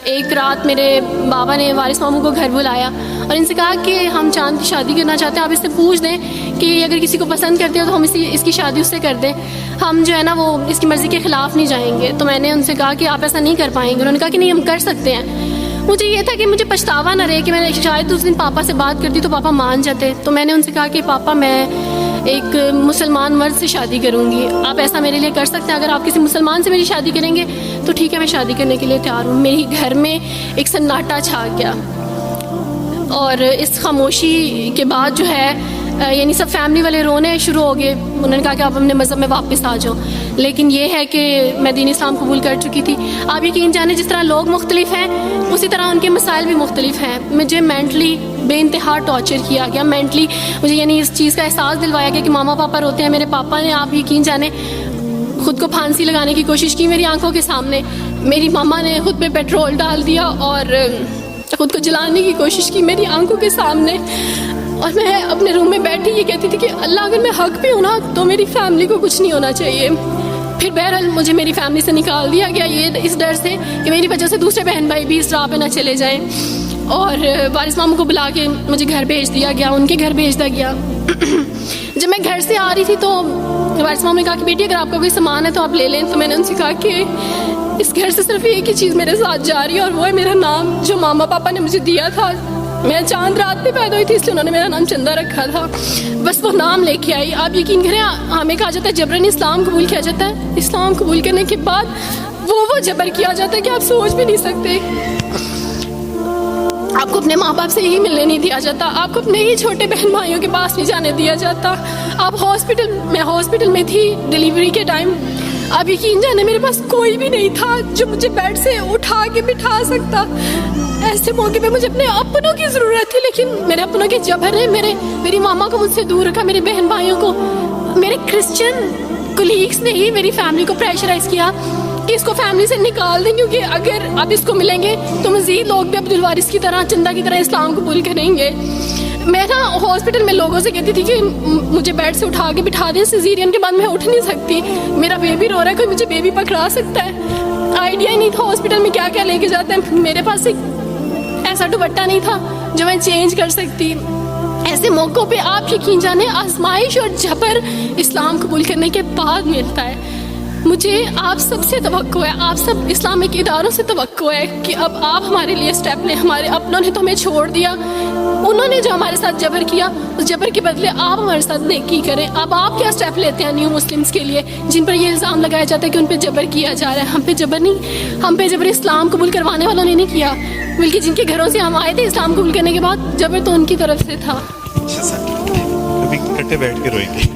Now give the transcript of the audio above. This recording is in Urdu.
ایک رات میرے بابا نے وارث ماموں کو گھر بلایا اور ان سے کہا کہ ہم چاند کی شادی کرنا چاہتے ہیں, آپ اس سے پوچھ دیں کہ اگر کسی کو پسند کرتے ہو تو ہم اس کی شادی اس سے کر دیں, ہم جو ہے نا وہ اس کی مرضی کے خلاف نہیں جائیں گے. تو میں نے ان سے کہا کہ آپ ایسا نہیں کر پائیں گے. انہوں نے کہا کہ نہیں ہم کر سکتے ہیں. مجھے یہ تھا کہ مجھے پچھتاوا نہ رہے کہ میں نے شاید اس دن پاپا سے بات کرتی تو پاپا مان جاتے. تو میں نے ان سے کہا کہ پاپا میں ایک مسلمان مرد سے شادی کروں گی, آپ ایسا میرے لیے کر سکتے ہیں؟ اگر آپ کسی مسلمان سے میری شادی کریں گے تو ٹھیک ہے, میں شادی کرنے کے لیے تیار ہوں. میری گھر میں ایک سناٹا چھا گیا اور اس خاموشی کے بعد جو ہے یعنی سب فیملی والے رونے شروع ہو گئے. انہوں نے کہا کہ آپ اپنے مذہب میں واپس آ جاؤ. لیکن یہ ہے کہ میں دین اسلام قبول کر چکی تھی. آپ یقین جانیں جس طرح لوگ مختلف ہیں اسی طرح ان کے مسائل بھی مختلف ہیں. مجھے مینٹلی بے انتہا ٹارچر کیا گیا. مینٹلی مجھے یعنی اس چیز کا احساس دلوایا گیا کہ ماما پاپا روتے ہیں. میرے پاپا نے آپ یقین جانیں خود کو پھانسی لگانے کی کوشش کی میری آنکھوں کے سامنے. میری ماما نے خود پہ پیٹرول ڈال دیا اور خود کو جلانے کی کوشش کی میری آنکھوں کے سامنے. اور میں اپنے روم میں بیٹھی یہ کہتی تھی کہ اللہ اگر میں حق پہ ہوں نا تو میری فیملی کو کچھ نہیں ہونا چاہیے. پھر بہرحال مجھے میری فیملی سے نکال دیا گیا یہ اس ڈر سے کہ میری وجہ سے دوسرے بہن بھائی بھی اس راہ پہ نہ چلے جائیں. اور وارث ماموں کو بلا کے مجھے گھر بھیج دیا گیا, ان کے گھر بھیج دیا گیا. جب میں گھر سے آ رہی تھی تو وارث ماموں نے کہا کہ بیٹی اگر آپ کا کوئی سامان ہے تو آپ لے لیں. تو میں نے ان سے کہا کہ اس گھر سے صرف ایک ہی چیز میرے ساتھ جا رہی ہے اور وہ ہے میرا نام جو ماما پاپا نے مجھے دیا تھا. میں چاند رات پہ پیدا ہوئی تھی اس لیے انہوں نے میرا نام چندہ رکھا تھا. بس وہ نام لے کے آئی. آپ یقین کریں ہمیں کہا جاتا ہے جبرن اسلام قبول کیا جاتا ہے. اسلام قبول کرنے کے بعد وہ جبر کیا جاتا ہے کہ آپ سوچ بھی نہیں سکتے. آپ کو اپنے ماں باپ سے ہی ملنے نہیں دیا جاتا, آپ کو اپنے ہی چھوٹے بہن بھائیوں کے پاس نہیں جانے دیا جاتا. آپ ہاسپٹل میں تھی ڈیلیوری کے ٹائم. آپ یقین جانے میرے پاس کوئی بھی نہیں تھا جو مجھے بیڈ سے اٹھا کے بٹھا سکتا. ایسے موقع پہ مجھے اپنے اپنوں کی ضرورت تھی, لیکن میرے اپنوں کے جبر نے میری ماما کو مجھ سے دور رکھا, میرے بہن بھائیوں کو. میرے کرسچن کولیگس نے ہی میری فیملی کو پریشرائز کیا کہ اس کو فیملی سے نکال دیں کیونکہ اگر آپ اس کو ملیں گے تو مزید لوگ بھی عبدالوارث کی طرح چندہ کی طرح اسلام قبول کریں گے. میں نا ہاسپٹل میں لوگوں سے کہتی تھی کہ مجھے بیڈ سے اٹھا کے بٹھا دیں, سیزیرین کے بعد میں اٹھ نہیں سکتی, میرا بیبی رو رہا ہے, کوئی مجھے بیبی پکڑا سکتا ہے. آئیڈیا ہی نہیں تھا ہاسپٹل میں کیا کیا لے کے جاتے ہیں. میرے پاس ایک ایسا دوپٹہ نہیں تھا جو میں چینج کر سکتی. ایسے موقعوں پہ آپ یقین جانے آزمائش اور جبر اسلام قبول کرنے کے بعد ملتا ہے. مجھے آپ سب سے توقع ہے, آپ سب اسلامک اداروں سے توقع ہے کہ اب آپ ہمارے لیے اسٹیپ لیں. ہمارے اپنوں نے تو ہمیں چھوڑ دیا, انہوں نے جو ہمارے ساتھ جبر کیا اس جبر کے بدلے آپ ہمارے ساتھ نیکی کریں. اب آپ کیا اسٹیپ لیتے ہیں نیو مسلمس کے لیے جن پر یہ الزام لگایا جاتا ہے کہ ان پہ جبر کیا جا رہا ہے؟ ہم پہ جبر نہیں, ہم پہ جبر اسلام قبول کروانے والوں نے نہیں کیا, بلکہ جن کے گھروں سے ہم آئے تھے اسلام قبول کرنے کے بعد جبر تو ان کی طرف سے تھا. کبھی کٹے بیٹھ کے روئیں گے.